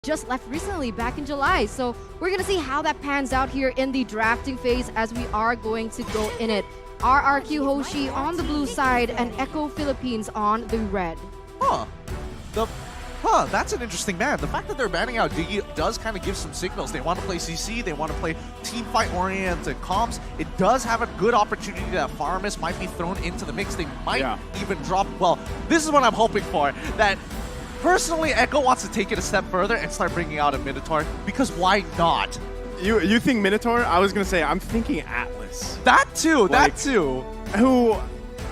just left recently back in July. So we're going to see how that pans out here in the drafting phase as we are going to go in it. RRQ Hoshi on the blue side and Echo Philippines on the red. That's an interesting ban. The fact that they're banning out Diggy does kind of give some signals. They want to play CC, they want to play team fight oriented comps. It does have a good opportunity that Farmus might be thrown into the mix. They might even drop, well, this is what I'm hoping for, that personally Echo wants to take it a step further and start bringing out a Minotaur, because why not? You think Minotaur? I was going to say, I'm thinking Atlas. That too, that too. Who...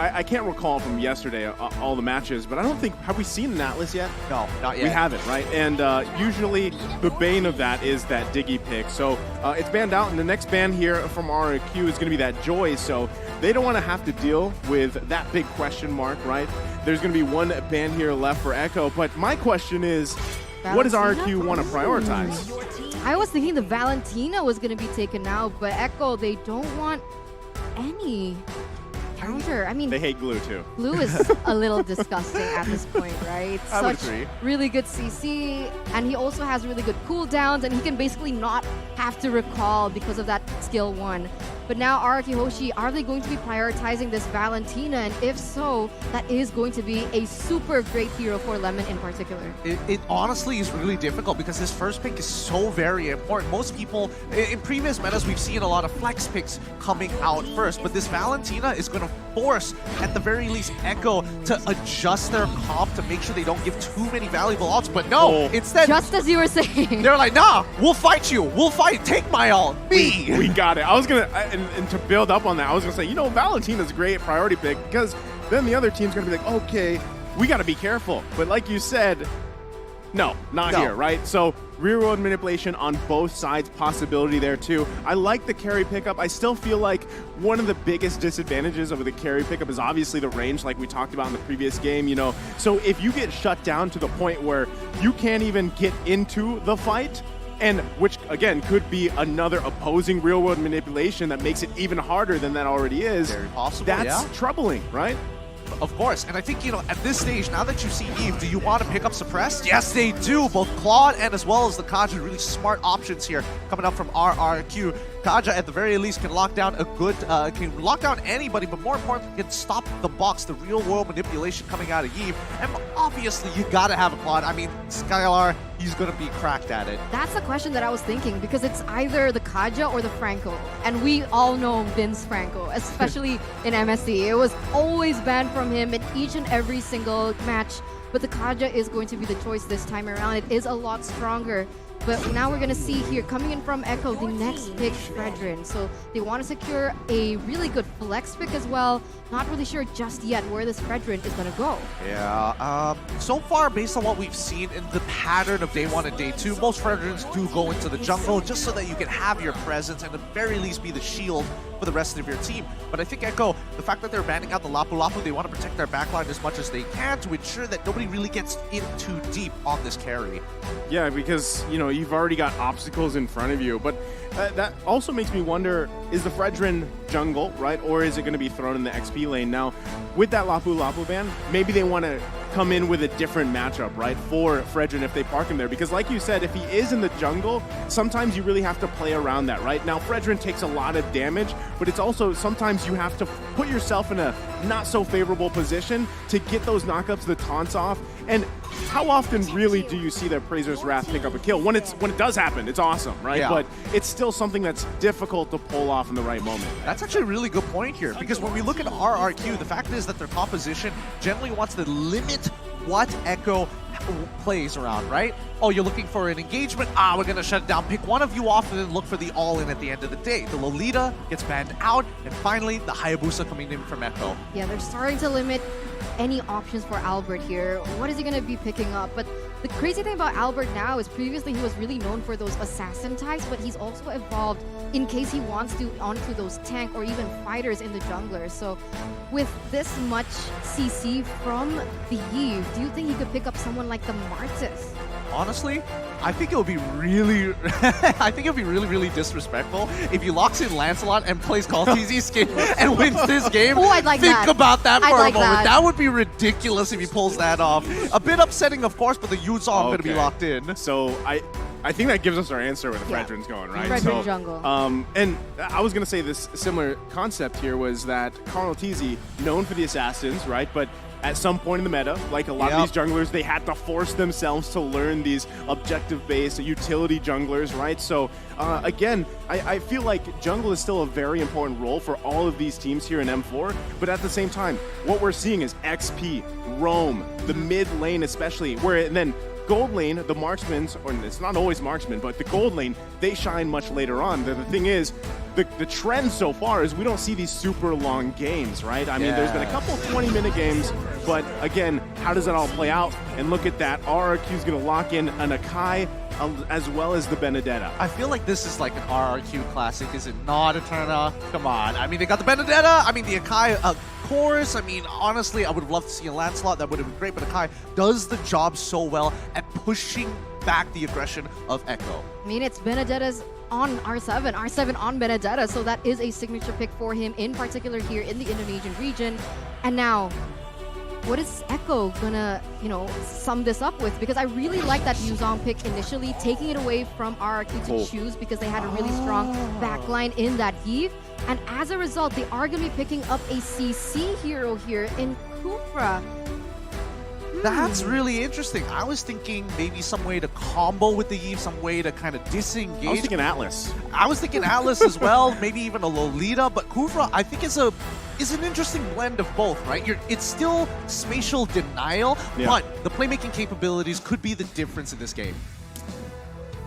I can't recall from yesterday all the matches, but I don't think, have we seen an Atlas yet? No, not yet. We haven't, right? And usually the bane of that is that Diggy pick. So it's banned out, and the next ban here from RRQ is going to be that Joy. So they don't want to have to deal with that big question mark, right? There's going to be one ban here left for Echo. But my question is, what does RRQ want to prioritize? I was thinking the Valentina was going to be taken out, but Echo, they don't want any counter. I mean, they hate glue too. Glue is a little disgusting at this point, right? I would agree. Really good CC, and he also has really good cooldowns, and he can basically not have to recall because of that skill 1. But now RRQ Hoshi, are they going to be prioritizing this Valentina? And if so, that is going to be a super great hero for Lemon in particular. It honestly is really difficult because this first pick is so very important. Most people, in previous metas, we've seen a lot of flex picks coming out first, but this Valentina is going to force, at the very least, Echo to adjust their comp to make sure they don't give too many valuable ults. But no, instead... Just as you were saying. They're like, nah, we'll fight you. We'll fight. Take my ult. Me. We got it. I was going to... And to build up on that, I was going to say, you know, Valentina's a great priority pick because then the other team's going to be like, okay, we got to be careful. But like you said, no, not here, right? So rear world manipulation on both sides, possibility there too. I like the carry pickup. I still feel like one of the biggest disadvantages of the carry pickup is obviously the range, like we talked about in the previous game, you know. So if you get shut down to the point where you can't even get into the fight, and which, again, could be another opposing real-world manipulation that makes it even harder than that already is. Very possible, That's troubling, right? Of course, and I think, you know, at this stage, now that you've seen Eve, do you want to pick up Suppressed? Yes, they do. Both Claude and as well as the Kaja, really smart options here coming up from RRQ. Kaja, at the very least, can lock down a good, can lock down anybody, but more importantly, can stop the box, the real-world manipulation coming out of Eve. And obviously, you gotta have a Claude. I mean, Skylar, he's gonna be cracked at it. That's the question that I was thinking, because it's either the Kaja or the Franco. And we all know Vince Franco, especially in MSC. It was always banned from him in each and every single match. But the Kaja is going to be the choice this time around. It is a lot stronger. But now we're going to see here, coming in from Echo, the next pick, Fredrin. So they want to secure a really good flex pick as well. Not really sure just yet where this Fredrin is going to go. Yeah, so far, based on what we've seen in the pattern of day 1 and day 2, most Fredrins do go into the jungle just so that you can have your presence and at the very least be the shield for the rest of your team. But I think Echo, the fact that they're banning out the Lapu Lapu, they want to protect their backline as much as they can to ensure that nobody really gets in too deep on this carry. Yeah, because, you know, you've already got obstacles in front of you. But that also makes me wonder, is the Fredrin jungle, right? Or is it going to be thrown in the XP lane? Now, with that Lapu Lapu ban, maybe they want to come in with a different matchup, right, for Fredrin if they park him there. Because like you said, if he is in the jungle, sometimes you really have to play around that, right? Now, Fredrin takes a lot of damage, but it's also sometimes you have to put yourself in a not so favorable position to get those knockups, the taunts off. And how often really do you see that Prazer's Wrath pick up a kill? When it does happen, it's awesome, right? Yeah. But it's still something that's difficult to pull off in the right moment. That's actually a really good point here, because when we look at RRQ, the fact is that their composition generally wants to limit what Echo plays around, right? Oh, you're looking for an engagement? We're going to shut it down. Pick one of you off and then look for the all-in at the end of the day. The Lolita gets banned out, and finally, the Hayabusa coming in from Echo. Yeah, they're starting to limit any options for Albert here. What is he going to be picking up? But the crazy thing about Albert now is previously he was really known for those assassin types, but he's also evolved in case he wants to onto those tank or even fighters in the jungler. So with this much CC from the Eve, do you think he could pick up someone like the Martis? Honestly, I think it would be really, I think it would be really disrespectful if he locks in Lancelot and plays Call TZ skin and wins this game. Oh, I'd like think that. about that for I'd a like moment. that. That would be ridiculous if he pulls that off. A bit upsetting, of course, but the Yuzong going to be locked in. So I think that gives us our answer where the Yeah. Fredrin's going, right? Fredrin So, jungle. And I was going to say this similar concept here was that Carl TZ, known for the assassins, right? But at some point in the meta, like a lot of these junglers, they had to force themselves to learn these objective-based utility junglers, right? So again, I feel like jungle is still a very important role for all of these teams here in M4, but at the same time, what we're seeing is XP, roam, the mid lane especially, where then gold lane, the marksmen, or it's not always marksmen, but the gold lane, they shine much later on. The thing is, the trend so far is we don't see these super long games, right? I mean, there's been a couple 20-minute games, but again, how does that all play out? And look at that, RRQ is going to lock in an Akai as well as the Benedetta. I feel like this is like an RRQ classic, is it not, Eterna? Come on. I mean, they got the Benedetta. I mean, the Akai, of course. I mean, honestly, I would have loved to see a Lancelot. That would have been great, but Akai does the job so well at pushing back the aggression of Echo. I mean, it's Benedetta's on R7, R7 on Benedetta, so that is a signature pick for him, in particular here in the Indonesian region. And now, what is Echo gonna, sum this up with? Because I really like that Yuzong pick initially, taking it away from RRQ to choose because they had a really strong backline in that heave. And as a result, they are gonna be picking up a CC hero here in Kufra. That's really interesting. I was thinking maybe some way to combo with the Eve, some way to kind of disengage. I was thinking Atlas. I was thinking Atlas as well, maybe even a Lolita, but Kufra I think is an interesting blend of both, right? It's still spatial denial, but the playmaking capabilities could be the difference in this game.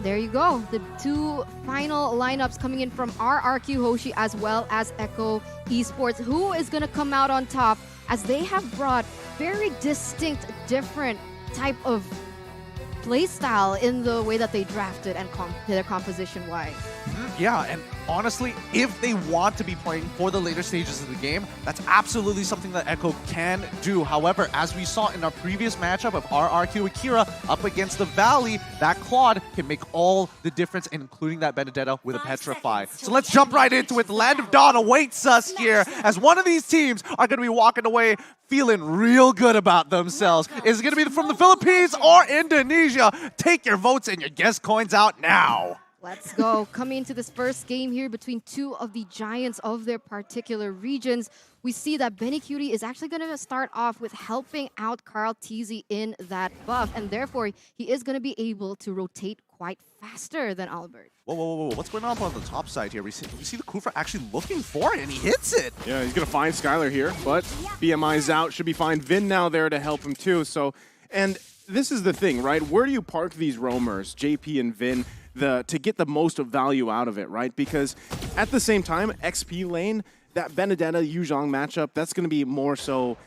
There you go. The two final lineups coming in from RRQ Hoshi as well as Echo Esports. Who is going to come out on top, as they have brought very distinct, different type of playstyle in the way that they drafted and their composition-wise. Yeah, and honestly, if they want to be playing for the later stages of the game, that's absolutely something that Echo can do. However, as we saw in our previous matchup of RRQ Akira up against the Valley, that Claude can make all the difference, including that Benedetta with a Petrify. So let's jump right into it. The Land of Dawn awaits us here, as one of these teams are going to be walking away feeling real good about themselves. Is it going to be from the Philippines or Indonesia? Take your votes and your guest coins out now. Let's go. Coming into this first game here between two of the giants of their particular regions, we see that Benny Cutie is actually going to start off with helping out Carl TZ in that buff, and therefore he is going to be able to rotate quite faster than Albert. Whoa. What's going on the top side here? We see the Kufra actually looking for it, and he hits it. Yeah, he's going to find Skylar here, but BMI's out. Should be fine. Vin now there to help him too. So, and this is the thing, right? Where do you park these roamers, JP and Vin, to get the most value out of it, right? Because at the same time, XP lane, that Benedetta-Yuzong matchup, that's going to be more so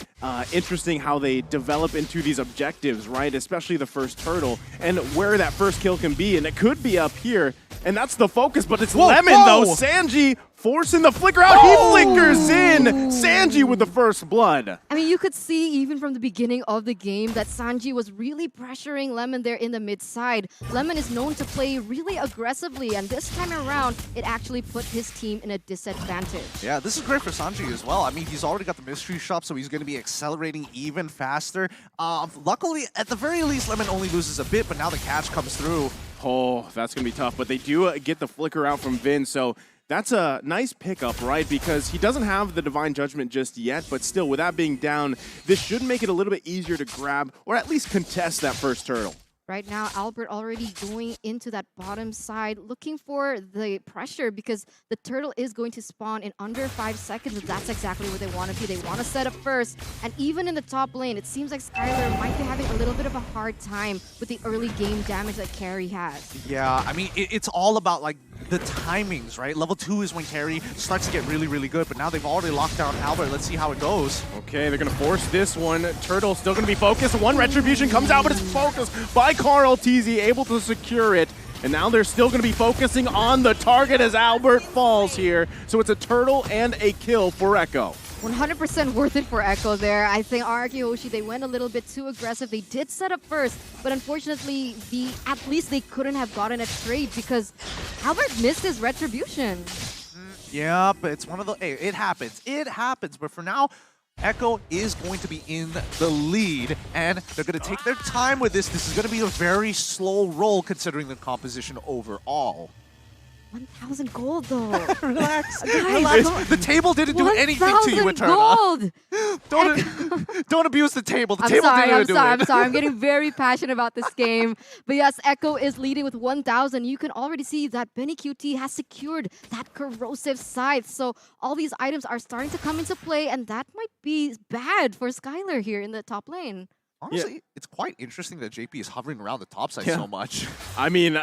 interesting how they develop into these objectives, right? Especially the first turtle, and where that first kill can be, and it could be up here, and that's the focus, but it's Lemon, though. Sanji forcing the flicker out. He flickers in. Sanji with the first blood. I mean, you could see even from the beginning of the game that Sanji was really pressuring Lemon there in the mid side. Lemon is known to play really aggressively, and this time around, it actually put his team in a disadvantage. Yeah, this is great for Sanji as well. I mean, he's already got the mystery shop, so he's going to be accelerating even faster. Luckily, at the very least, Lemon only loses a bit, but now the catch comes through. Oh, that's going to be tough, but they do get the flicker out from Vin, so that's a nice pickup, right? Because he doesn't have the Divine Judgment just yet, but still, with that being down, this should make it a little bit easier to grab or at least contest that first turtle. Right now, Albert already going into that bottom side, looking for the pressure because the turtle is going to spawn in under 5 seconds. That's exactly what they want to do. They want to set up first. And even in the top lane, it seems like Skylar might be having a little bit of a hard time with the early game damage that Carry has. Yeah, I mean, it's all about like the timings, right? Level 2 is when Carry starts to get really good, but now they've already locked down Albert. Let's see how it goes. Okay, they're going to force this one. Turtle still going to be focused. One Retribution comes out, but it's focused by Carl TZ, able to secure it. And now they're still going to be focusing on the target as Albert falls here. So it's a turtle and a kill for Echo. 100% worth it for Echo there. I think RRQ Hoshi, they went a little bit too aggressive. They did set up first, but unfortunately, at least they couldn't have gotten a trade because Albert missed his retribution. Yeah, but it's one of the... Hey, it happens. It happens. But for now, Echo is going to be in the lead, and they're going to take their time with this. This is going to be a very slow roll considering the composition overall. 1,000 gold though. Relax. Guys, Relax. The table didn't do anything to you, 1,000 Eterna. gold! Don't abuse the table. The I'm table sorry, didn't I'm do sorry, it. I'm sorry. I'm getting very passionate about this game. But yes, Echo is leading with 1,000. You can already see that Benny QT has secured that corrosive scythe. So all these items are starting to come into play, and that might be bad for Skylar here in the top lane. Honestly, it's quite interesting that JP is hovering around the top side so much. I mean,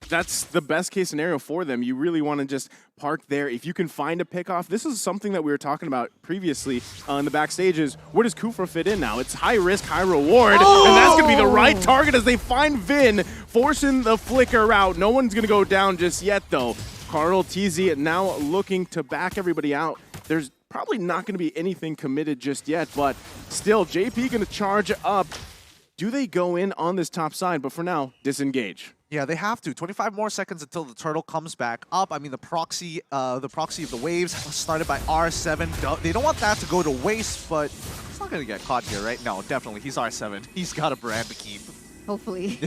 that's the best case scenario for them. You really want to just park there. If you can find a pickoff, this is something that we were talking about previously in the backstages. Where does Kufra fit in now? It's high risk, high reward, and that's going to be the right target as they find Vin, forcing the flicker out. No one's going to go down just yet, though. Carl TZ now looking to back everybody out. There's probably not going to be anything committed just yet, but still, JP going to charge up. Do they go in on this top side? But for now, disengage. Yeah, they have to. 25 more seconds until the turtle comes back up. I mean, the proxy of the waves started by R7. They don't want that to go to waste, but he's not going to get caught here, right? No, definitely. He's R7. He's got a brand to keep. Hopefully.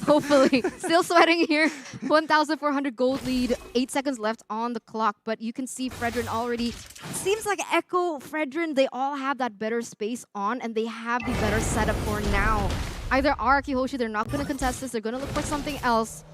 Hopefully. Still sweating here. 1,400 gold lead. 8 seconds left on the clock. But you can see Fredrin already. Seems like Echo, Fredrin, they all have that better space on, and they have the better setup for now. Either RRQ Hoshi, they're not going to contest this. They're going to look for something else.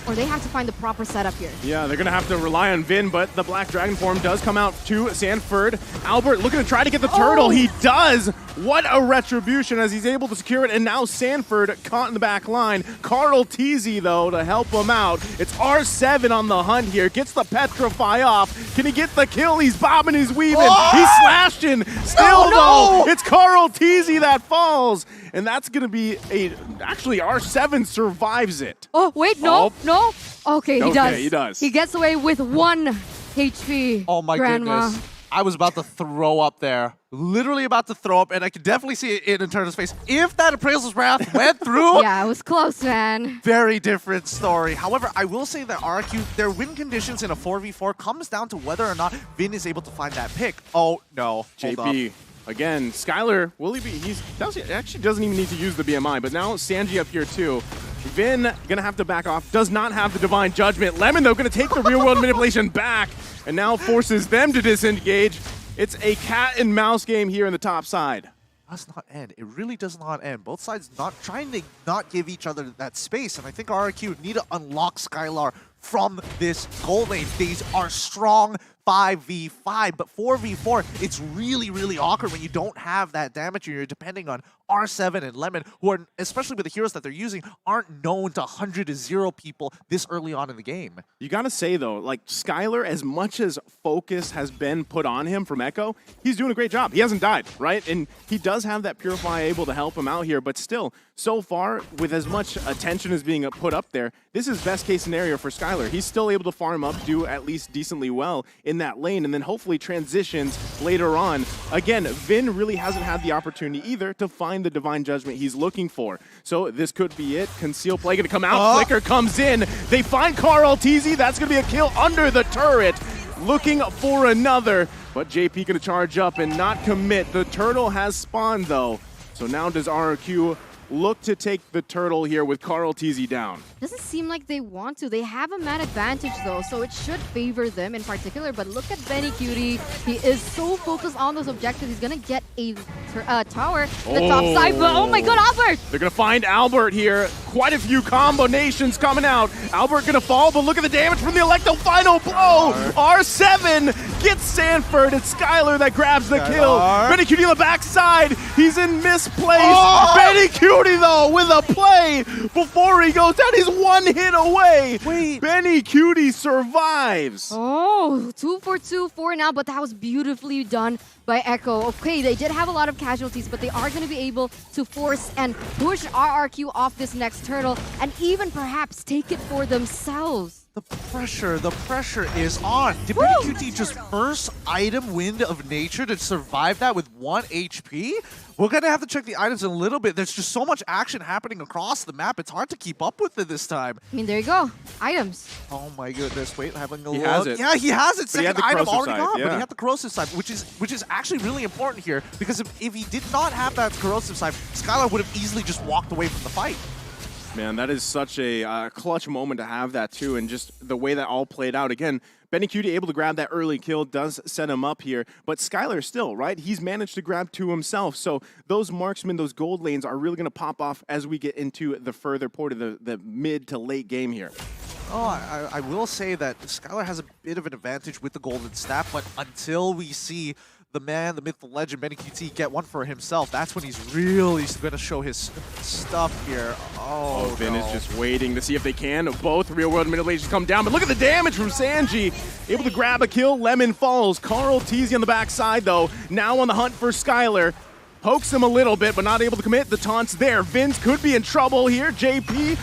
Or they have to find the proper setup here. Yeah, they're going to have to rely on Vin, but the Black Dragon form does come out to Sanford. Albert looking to try to get the turtle. He does! What a retribution as he's able to secure it. And now Sanford caught in the back line. Carl TZ, though, to help him out. It's R7 on the hunt here. Gets the Petrify off. Can he get the kill? He's bobbing, he's weaving. He's slashing. Still, though, it's Carl TZ that falls. And that's going to be a... Actually, R7 survives it. Oh, wait, no, no. Okay, he does. He does. He gets away with 1 HP. Oh my goodness. I was about to throw up there. Literally about to throw up, and I could definitely see it in Eterna's face. If that Appraisal's Wrath went through... Yeah, it was close, man. Very different story. However, I will say that RRQ, their win conditions in a 4v4 comes down to whether or not Vin is able to find that pick. Oh, no. JP. Again, Skylar, will he be? He actually doesn't even need to use the BMI, but now Sanji up here too. Vin gonna have to back off, does not have the Divine Judgment. Lemon, though, gonna take the real world manipulation back and now forces them to disengage. It's a cat and mouse game here in the top side. Does not end. It really does not end. Both sides not trying to not give each other that space, and I think RRQ need to unlock Skylar from this goal lane. These are strong 5v5, but 4v4, it's really, really awkward when you don't have that damage and you're depending on R7 and Lemon, who are, especially with the heroes that they're using, aren't known to 100-0 people this early on in the game. You gotta say though, like Skylar, as much as focus has been put on him from Echo, he's doing a great job. He hasn't died, right? And he does have that Purify able to help him out here, but still, so far, with as much attention as being put up there, this is best case scenario for Skylar. He's still able to farm up, do at least decently well in that lane, and then hopefully transitions later on. Again, Vin really hasn't had the opportunity either to find the Divine Judgment he's looking for. So this could be it. Conceal Play gonna come out, Flicker comes in. They find Carl TZ, that's gonna be a kill under the turret. Looking for another, but JP gonna charge up and not commit. The turtle has spawned though. So now does RRQ look to take the turtle here with Carl TZ down. Doesn't seem like they want to. They have a man advantage though, so it should favor them in particular. But look at Benny Cutie. He is so focused on those objectives. He's gonna get a tower on the top side. But oh my god, Albert! They're gonna find Albert here. Quite a few combinations coming out. Albert gonna fall, but look at the damage from the Electo final blow. R7 gets Sanford. It's Skylar that grabs the kill. Benny Cutie on the backside. He's in misplaced. Benny Cutie though with a play before he goes down. He's one hit away. Wait. Benny Cutie survives. Oh, 2 for 2 for now, but that was beautifully done by Echo. Okay, they did have a lot of casualties, but they are going to be able to force and push RRQ off this next turtle and even perhaps take it for themselves. The pressure is on. Did BennyQt just first item Wind of Nature to survive that with 1 HP? We're gonna have to check the items in a little bit. There's just so much action happening across the map. It's hard to keep up with it this time. I mean, there you go. Items. Oh my goodness! Wait, having a look. He has it. Yeah, he has it. But he had Second the item corrosive already side, gone, but yeah. he had the corrosive side, which is actually really important here because if he did not have that corrosive side, Skylar would have easily just walked away from the fight. Man, that is such a clutch moment to have that too, and just the way that all played out. Again, BennyQt able to grab that early kill does set him up here, but Skylar still, right? He's managed to grab 2 himself, so those marksmen, those gold lanes are really going to pop off as we get into the further part of the mid to late game here. Oh, I will say that Skylar has a bit of an advantage with the golden staff, but until we see the man, the myth, the legend, BennyQt get one for himself, that's when he's really going to show his stuff here. Oh, Vin no. is just waiting to see if they can. Both real-world manipulations come down, but look at the damage from Sanji. Able to grab a kill, Lemon falls. Carl Teasy on the backside, though, now on the hunt for Skylar. Pokes him a little bit, but not able to commit. The taunt's there. Vince could be in trouble here. JP,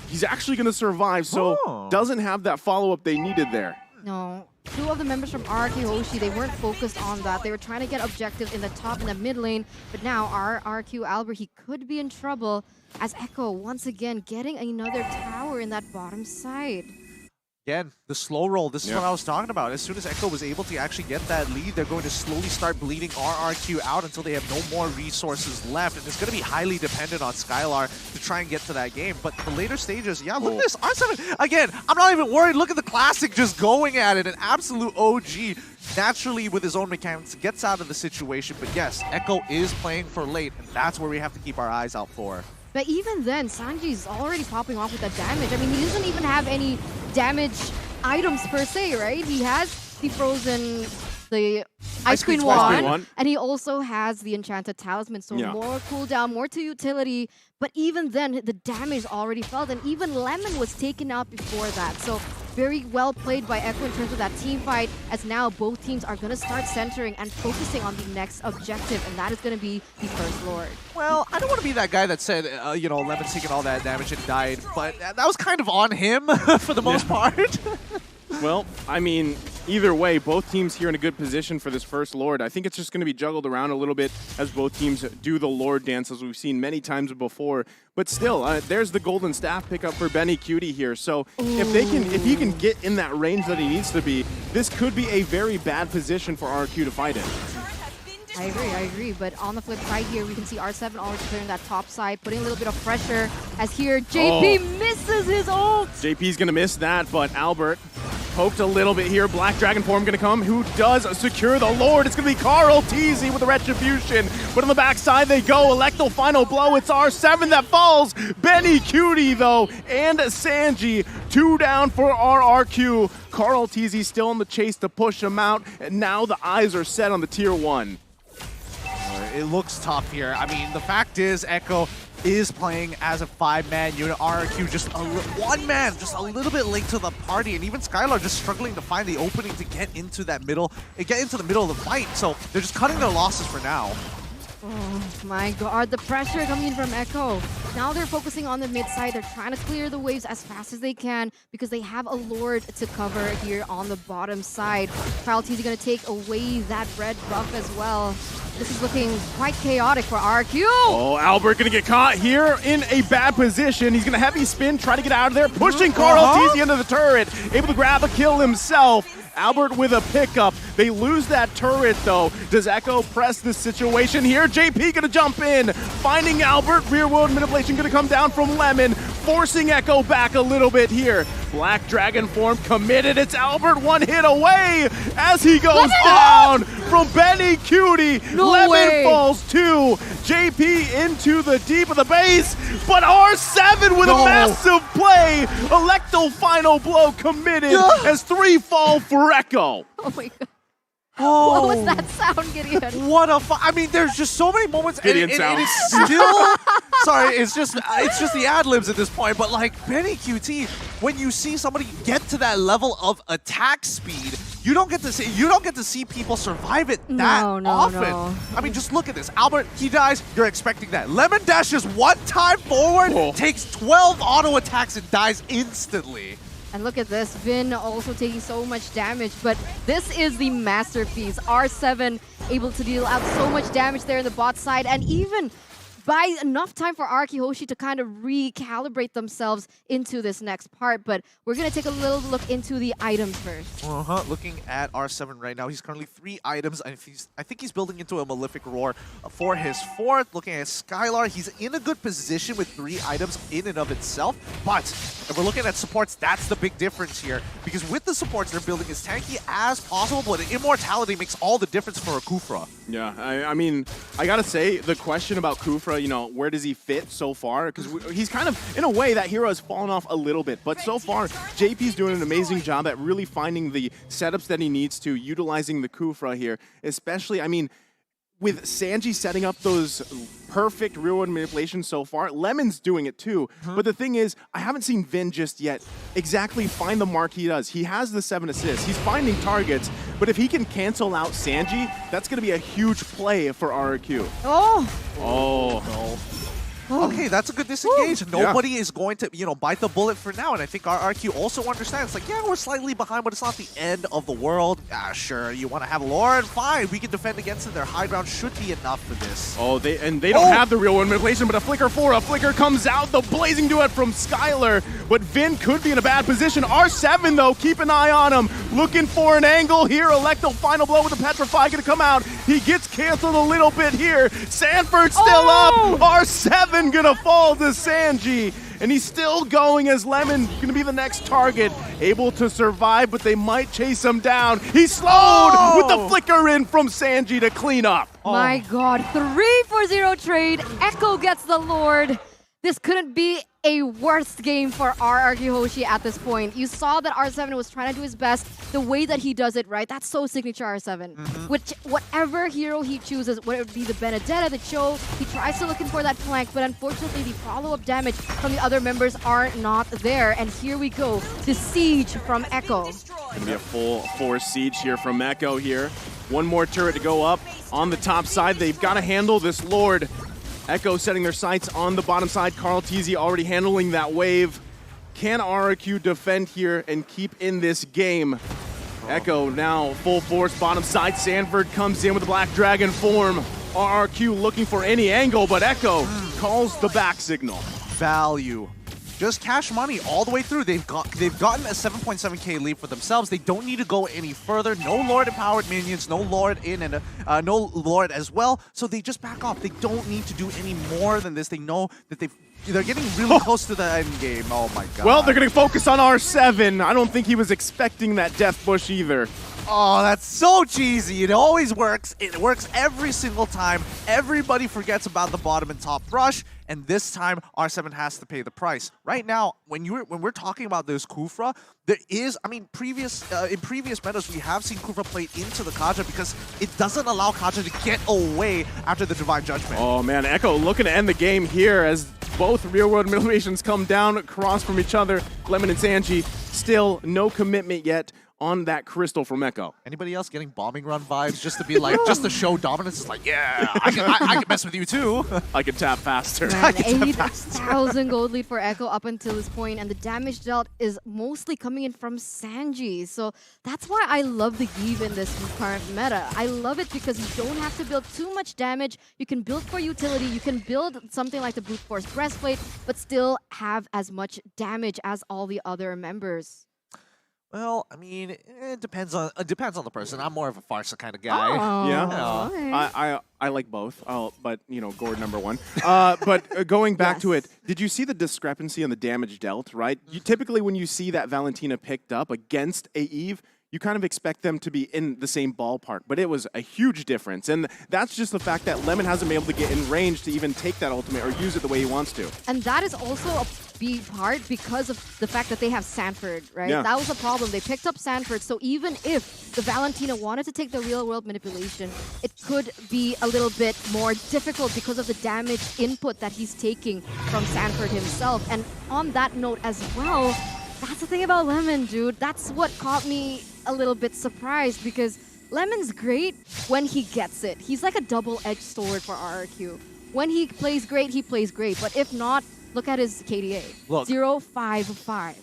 he's actually gonna survive, so doesn't have that follow-up they needed there. No. 2 of the members from RRQ Hoshi, they weren't focused on that. They were trying to get objectives in the top and the mid lane. But now RRQ Albert, he could be in trouble as Echo once again getting another tower in that bottom side. Again, the slow roll, this is what I was talking about. As soon as Echo was able to actually get that lead, they're going to slowly start bleeding RRQ out until they have no more resources left. And it's going to be highly dependent on Skylar to try and get to that game. But the later stages, yeah, look at this. R7, again, I'm not even worried. Look at the Classic just going at it. An absolute OG. Naturally, with his own mechanics, gets out of the situation. But yes, Echo is playing for late, and that's where we have to keep our eyes out for. But even then, Sanji's already popping off with that damage. I mean, he doesn't even have any damage items per se, right? He has the frozen, the Ice Queen wand, and he also has the Enchanted Talisman, so more cooldown, more to utility. But even then, the damage already felt, and even Lemon was taken out before that. So very well played by Echo in terms of that team fight, as now both teams are going to start centering and focusing on the next objective, and that is going to be the First Lord. Well, I don't want to be that guy that said, you know, Lemon's taking all that damage and died, but that was kind of on him for the most part. Well, I mean, either way, both teams here in a good position for this First Lord. I think it's just going to be juggled around a little bit as both teams do the Lord dance, as we've seen many times before. But still, there's the golden staff pickup for BennyQt here. So if he can get in that range that he needs to be, this could be a very bad position for RRQ to fight in. I agree. But on the flip side here, we can see R7 already clearing that top side, putting a little bit of pressure, as here JP misses his ult. JP's going to miss that, but Albert poked a little bit here. Black Dragon form going to come. Who does secure the Lord? It's going to be Carl Teasy with the Retribution. But on the backside they go. Electro final blow. It's R7 that falls. BennyQt, though, and Sanji. 2 down for RRQ. Carl Teasy still in the chase to push him out. And now the eyes are set on the tier 1. It looks tough here. I mean, the fact is, Echo is playing as a 5-man unit. RRQ just one man, just a little bit late to the party, and even Skylar just struggling to find the opening to get into that middle, get into the middle of the fight. So they're just cutting their losses for now. Oh my god, the pressure coming in from Echo. Now they're focusing on the mid side. They're trying to clear the waves as fast as they can because they have a Lord to cover here on the bottom side. Carl Teasy going to take away that red buff as well. This is looking quite chaotic for RRQ. Oh, Albert going to get caught here in a bad position. He's going to heavy spin, try to get out of there, pushing Carl Teasy into the turret. Able to grab a kill himself. Albert with a pickup. They lose that turret, though. Does Echo press this situation here? JP gonna jump in, finding Albert. Rear world manipulation gonna come down from Lemon, forcing Echo back a little bit here. Black Dragon form committed. It's Albert 1 hit away as he goes down from BennyQt. Lemon falls too. JP into the deep of the base, but R7 with a massive play. Electro final blow committed as 3 fall for Echo. Oh my god. Oh. What was that sound, Gideon? What a I mean, there's just so many moments. Gideon sound. It's still sorry. It's just the ad libs at this point. But like BennyQt, when you see somebody get to that level of attack speed, you don't get to see people survive it that often. No. I mean, just look at this. Albert, he dies. You're expecting that. Lemon dashes one time forward, takes 12 auto attacks and dies instantly. And look at this, Vin also taking so much damage, but this is the masterpiece. R7 able to deal out so much damage there in the bot side, and even buy enough time for RRQ Hoshi to kind of recalibrate themselves into this next part. But we're going to take a little look into the items first. Looking at R7 right now, he's currently 3 items, and I think he's building into a Malefic Roar for his 4th. Looking at Skylar, he's in a good position with 3 items in and of itself. But if we're looking at supports, that's the big difference here. Because with the supports, they're building as tanky as possible, but Immortality makes all the difference for a Kufra. Yeah, I mean, I gotta say, the question about Kufra, you know, where does he fit so far? Because he's kind of, in a way, that hero has fallen off a little bit. But so far, JP's doing an amazing job at really finding the setups that he needs to, utilizing the Kufra here. Especially, I mean, with Sanji setting up those perfect real-world manipulations so far, Lemon's doing it too. But the thing is, I haven't seen Vin just yet exactly find the mark he does. He has the 7 assists. He's finding targets. But if he can cancel out Sanji, that's going to be a huge play for RRQ. Oh! No. Okay, that's a good disengage. Nobody is going to, you know, bite the bullet for now. And I think RRQ also understands, like, yeah, we're slightly behind, but it's not the end of the world. Sure, you want to have Lord? Fine, we can defend against it. Their high ground should be enough for this. Oh, they don't have the real one manipulation, but a flicker comes out. The blazing duet from Skylar, but Vin could be in a bad position. R7 though, keep an eye on him. Looking for an angle here. Electo final blow with the Petrify gonna come out. He gets canceled a little bit here. Sanford still up. R7 gonna fall to Sanji. And he's still going as Lemon gonna be the next target. Able to survive, but they might chase him down. He's slowed with the flicker in from Sanji to clean up. My god, 3-for-0 trade. Echo gets the Lord. This couldn't be a worst game for RRQ Hoshi at this point. You saw that R7 was trying to do his best. The way that he does it, right? That's so signature R7. Which, whatever hero he chooses, whether it be the Benedetta, the Cho, he tries to looking for that flank, but unfortunately the follow-up damage from the other members are not there. And here we go, the siege from Echo. Gonna be a full force siege here from Echo here. One more turret to go up on the top side. They've got to handle this Lord. Echo setting their sights on the bottom side. Carl Teasy already handling that wave. Can RRQ defend here and keep in this game? Echo now full force bottom side. Sanford comes in with the Black Dragon form. RRQ looking for any angle, but Echo calls the back signal. Value. Just cash money all the way through. They've gotten a 7.7k lead for themselves. They don't need to go any further. No Lord empowered minions, no Lord in and no Lord as well. So they just back off. They don't need to do any more than this. They know that they're getting really close to the end game. Oh my god. Well, they're going to focus on R7. I don't think he was expecting that death bush either. Oh, that's so cheesy. It always works. It works every single time. Everybody forgets about the bottom and top rush, and this time R7 has to pay the price. Right now, when we're talking about this Kufra, there is, I mean, in previous metas, we have seen Kufra play into the Kaja because it doesn't allow Kaja to get away after the Divine Judgment. Oh man, Echo looking to end the game here as both real-world manipulations come down across from each other. Lemon and Sanji, still no commitment yet on that crystal from Echo. Anybody else getting bombing run vibes just to be like, just to show dominance? It's like, yeah, I can mess with you too. I can tap faster. Man, 8,000 gold lead for Echo up until this point, and the damage dealt is mostly coming in from Sanji. So that's why I love the Eve in this current meta. I love it because you don't have to build too much damage. You can build for utility. You can build something like the Brute Force Breastplate, but still have as much damage as all the other members. Well, I mean, it depends on the person. I'm more of a Farsa kind of guy. Yeah, okay. I like both. But you know, Gord #1. But going back to it, did you see the discrepancy on the damage dealt? Right. Typically, when you see that Valentina picked up against a Eve, you kind of expect them to be in the same ballpark, but it was a huge difference. And that's just the fact that Lemon hasn't been able to get in range to even take that ultimate or use it the way he wants to. And that is also a big part because of the fact that they have Sanford, right? Yeah. That was a problem. They picked up Sanford, so even if the Valentina wanted to take the real-world manipulation, it could be a little bit more difficult because of the damage input that he's taking from Sanford himself. And on that note as well, that's the thing about Lemon, dude. That's what caught me a little bit surprised because Lemon's great when he gets it. He's like a double-edged sword for RRQ. When he plays great, he plays great. But if not, look at his KDA. Look. 0.55.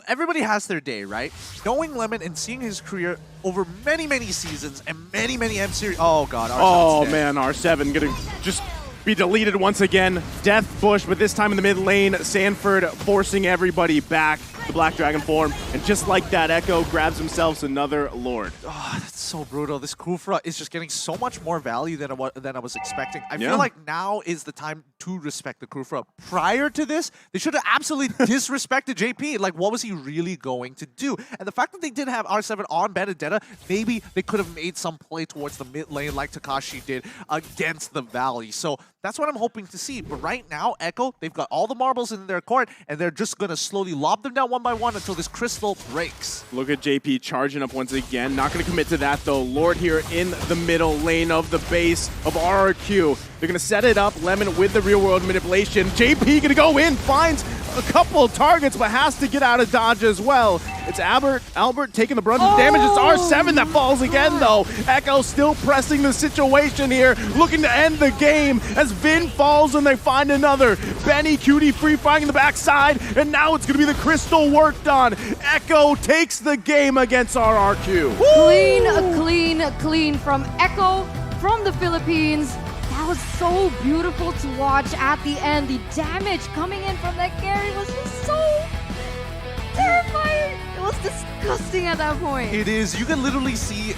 everybody has their day, right? Knowing Lemon and seeing his career over many, many seasons and many, many M series. Oh god. Oh man, R7 gonna just be deleted once again. Death Bush, but this time in the mid lane. Sanford forcing everybody back. The Black Dragon form, and just like that, Echo grabs himself another Lord. Oh, that's so brutal. This Kufra is just getting so much more value than I was expecting. I feel like now is the time to respect the Kufra. Prior to this, they should have absolutely disrespected JP. Like, what was he really going to do? And the fact that they did have R7 on Benedetta, maybe they could have made some play towards the mid lane like Takashi did against the Valley. So that's what I'm hoping to see. But right now, Echo, they've got all the marbles in their court, and they're just going to slowly lob them down one by one until this crystal breaks. Look at JP charging up once again. Not going to commit to that, though. Lord here in the middle lane of the base of RRQ. They're going to set it up. Lemon with the real-world manipulation. JP going to go in, finds a couple of targets, but has to get out of dodge as well. It's Albert taking the brunt of damage. It's R7 that falls again, though. Echo still pressing the situation here, looking to end the game as Vin falls and they find another. Benny Cutie free fighting in the backside, and now it's going to be the crystal worked on. Echo takes the game against RRQ. Clean from Echo from the Philippines. That was so beautiful to watch at the end. The damage coming in from that carry was just so terrifying. It was disgusting at that point. It is. You can literally see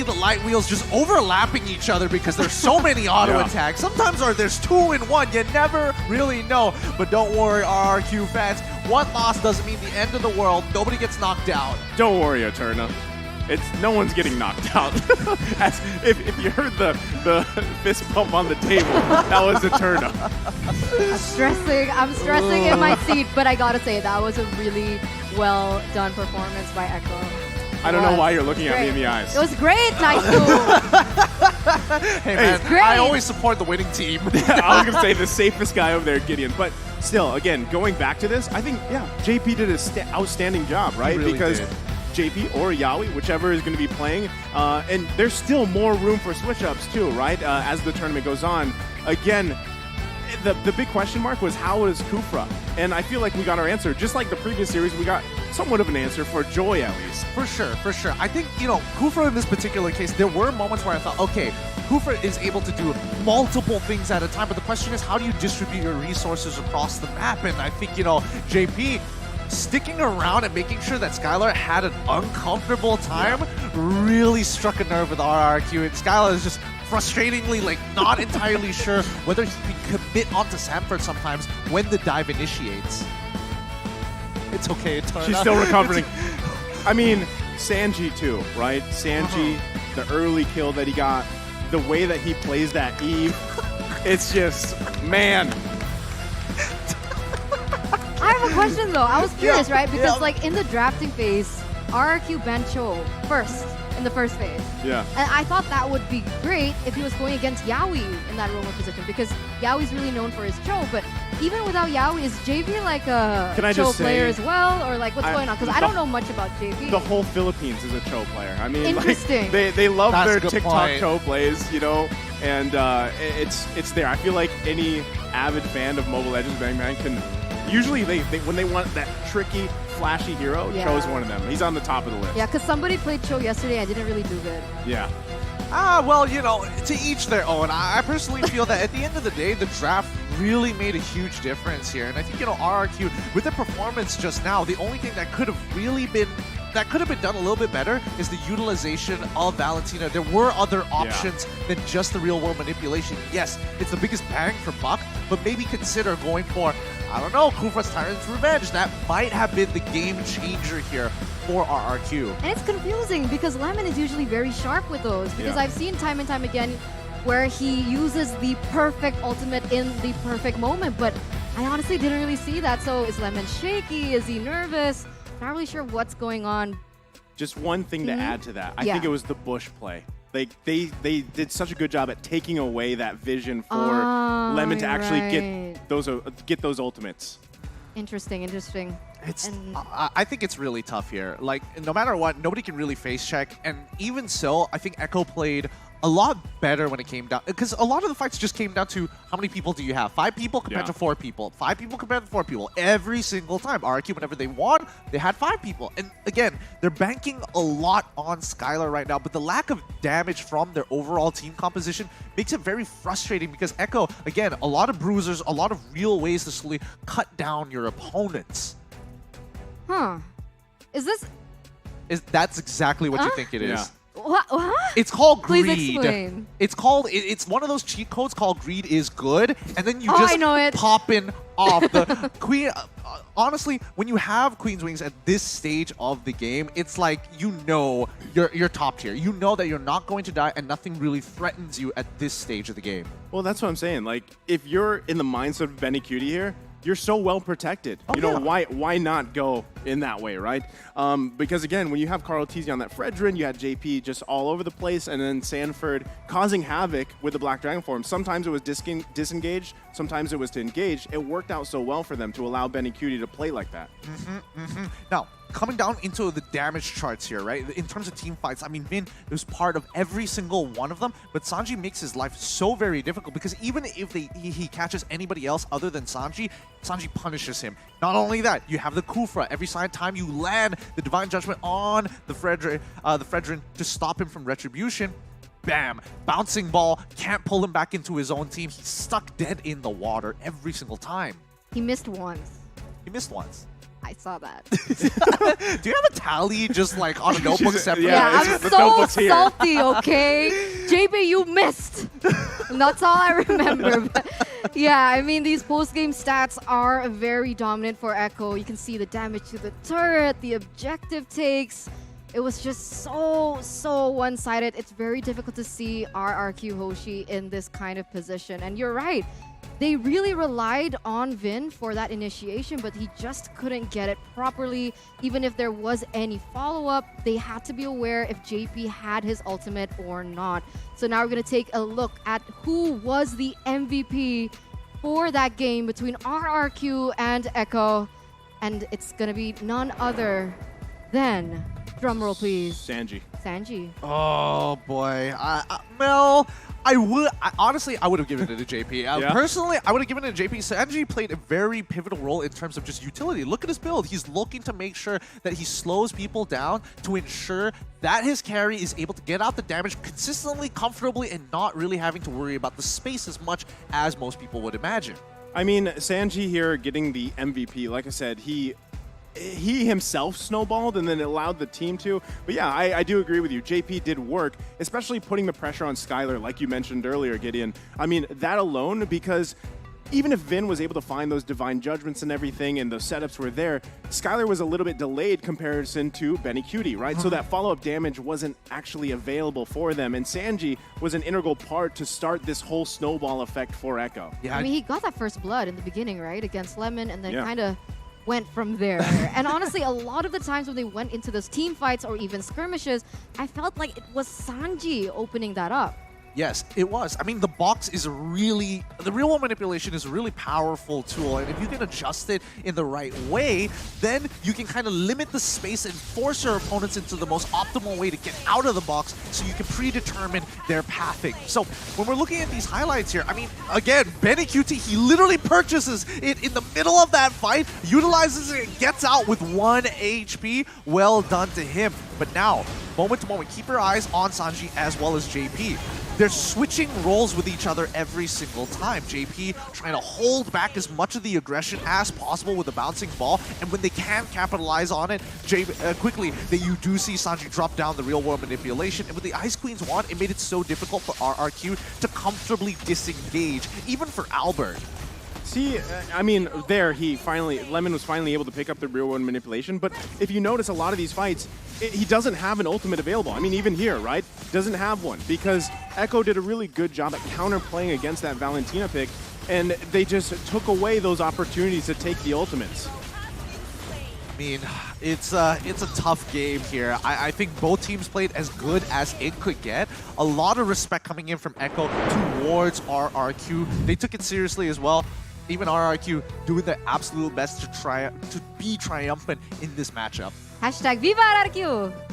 the light wheels just overlapping each other because there's so many auto attacks. Sometimes there's 2 in 1. You never really know. But don't worry, RRQ fans. One loss doesn't mean the end of the world. Nobody gets knocked out. Don't worry, Eterna. No one's getting knocked out. As if you heard the fist bump on the table, that was Eterna. I'm stressing in my seat, but I gotta say that was a really well done performance by Echo. I don't know why you're looking at me in the eyes. It was great, nice move. Hey man, I always support the winning team. I was gonna say the safest guy over there, Gideon, but still, again, going back to this, I think JP did an outstanding job, right? He really because did. JP or Yawi, whichever is going to be playing. And there's still more room for switch-ups too, right? As the tournament goes on. Again, the big question mark was how is Kufra? And I feel like we got our answer. Just like the previous series, we got somewhat of an answer for Joy at least. For sure. I think, Kufra in this particular case, there were moments where I thought, okay, Kufra is able to do multiple things at a time, but the question is how do you distribute your resources across the map? And I think, JP sticking around and making sure that Skylar had an uncomfortable time really struck a nerve with RRQ. And Skylar is just frustratingly not entirely sure whether he can commit onto Sanford sometimes when the dive initiates. It's okay, it's She's still recovering. I mean, Sanji too, right? Sanji, the early kill that he got, the way that he plays that Eve, it's just, man. I have a question though. I was curious, right? Because in the drafting phase, RRQ banned Cho first in the first phase. Yeah. And I thought that would be great if he was going against Yawi in that roamer position because Yawi's really known for his Cho. But even without Yawi, is JP like a Cho player as well? Or what's going on? Because I don't know much about JP. The whole Philippines is a Cho player. I mean, interesting. They love their TikTok point. Cho plays, and it's there. I feel like any avid fan of Mobile Legends Bang Bang can. Usually, they when they want that tricky, flashy hero, Cho's one of them. He's on the top of the list. Yeah, because somebody played Cho yesterday and didn't really do good. Yeah. Well, to each their own. I personally feel that at the end of the day, the draft really made a huge difference here. And I think, RRQ, with the performance just now, the only thing that could have really been done a little bit better is the utilization of Valentina. There were other options than just the real-world manipulation. Yes, it's the biggest bang for buck, but maybe consider going for, I don't know, Kufra's Tyrant's Revenge. That might have been the game changer here for RRQ. And it's confusing because Lemon is usually very sharp with those because I've seen time and time again where he uses the perfect ultimate in the perfect moment, but I honestly didn't really see that. So is Lemon shaky? Is he nervous? Not really sure what's going on. Just one thing to add to that. I think it was the Bush play. They did such a good job at taking away that vision for Lemon to actually get those ultimates. Interesting. I think it's really tough here. No matter what, nobody can really face check. And even so, I think Echo played a lot better when it came down, because a lot of the fights just came down to how many people do you have? 5 people compared to 4 people. 5 people compared to 4 people. Every single time. RRQ, whenever they won, they had 5 people. And again, they're banking a lot on Skylar right now, but the lack of damage from their overall team composition makes it very frustrating because Echo, again, a lot of bruisers, a lot of real ways to slowly cut down your opponents. Huh. Is this... That's exactly what you think it is. Yeah. What? It's called Please greed. explain. It's called. It's one of those cheat codes called greed is good, and then you I just know it. popping off the queen. Honestly, when you have Queen's Wings at this stage of the game, it's like you're top tier. You know that you're not going to die, and nothing really threatens you at this stage of the game. Well, that's what I'm saying. Like, if you're in the mindset of Benny Cutie here, you're so well protected. Oh, you know, yeah. why not go in that way, right? Because again, when you have Carl Tizzy on that Fredrin, you had JP just all over the place, and then Sanford causing havoc with the Black Dragon form. Sometimes it was disengaged, sometimes it was to engage. It worked out so well for them to allow Benny Cutie to play like that. Now, coming down into the damage charts here, right? In terms of team fights, I mean, Vin is part of every single one of them, but Sanji makes his life so very difficult because even if he catches anybody else other than Sanji, Sanji punishes him. Not only that, you have the Kufra. Every time you land the Divine Judgment on the Fredrin to stop him from retribution, bam, bouncing ball, can't pull him back into his own team. He's stuck dead in the water every single time. He missed once. He missed once. I saw that. Do you have a tally just like on a notebook separate? Yeah, I'm the so notebook's here. salty, okay? JP, you missed. And that's all I remember. But yeah, I mean, these post-game stats are very dominant for Echo. You can see the damage to the turret, the objective takes. It was just so one-sided. It's very difficult to see RRQ Hoshi in this kind of position. And you're right. They really relied on Vin for that initiation, but he just couldn't get it properly. Even if there was any follow-up, they had to be aware if JP had his ultimate or not. So now we're going to take a look at who was the MVP for that game between RRQ and Echo. And it's going to be none other than, drumroll please, Sanji. Oh boy, Mel. Honestly, I would have given it to JP. Personally, I would have given it to JP. Sanji played a very pivotal role in terms of just utility. Look at his build. He's looking to make sure that he slows people down to ensure that his carry is able to get out the damage consistently, comfortably, and not really having to worry about the space as much as most people would imagine. I mean, Sanji here getting the MVP, like I said, he himself snowballed and then it allowed the team to. But yeah, I do agree with you. JP did work, especially putting the pressure on Skylar, like you mentioned earlier, Gideon. I mean, that alone, because even if Vin was able to find those divine judgments and everything and the setups were there, Skylar was a little bit delayed comparison to Benny Cutie, right? So that follow-up damage wasn't actually available for them. And Sanji was an integral part to start this whole snowball effect for Echo. Yeah, I mean, he got that first blood in the beginning, right? Against Lemon, and then kind of went from there. And honestly, a lot of the times when they went into those team fights or even skirmishes, I felt like it was Sanji opening that up. Yes, it was. I mean, the box is the real world manipulation is a really powerful tool, and if you can adjust it in the right way, then you can kind of limit the space and force your opponents into the most optimal way to get out of the box so you can predetermine their pathing. So when we're looking at these highlights here, I mean, again, Benny QT, he literally purchases it in the middle of that fight, utilizes it, and gets out with 1 HP. Well done to him. But now, moment to moment, keep your eyes on Sanji as well as JP. They're switching roles with each other every single time. JP trying to hold back as much of the aggression as possible with the bouncing ball, and when they can capitalize on it, quickly, you do see Sanji drop down the real-world manipulation, and with the Ice Queen's wand, it made it so difficult for RRQ to comfortably disengage, even for Albert. See, I mean, Lemon was finally able to pick up the real world manipulation, but if you notice a lot of these fights, he doesn't have an ultimate available. I mean, even here, right? Doesn't have one, because Echo did a really good job at counterplaying against that Valentina pick, and they just took away those opportunities to take the ultimates. I mean, it's a tough game here. I think both teams played as good as it could get. A lot of respect coming in from Echo towards RRQ. They took it seriously as well. Even RRQ doing their absolute best to be triumphant in this matchup. #Viva RRQ!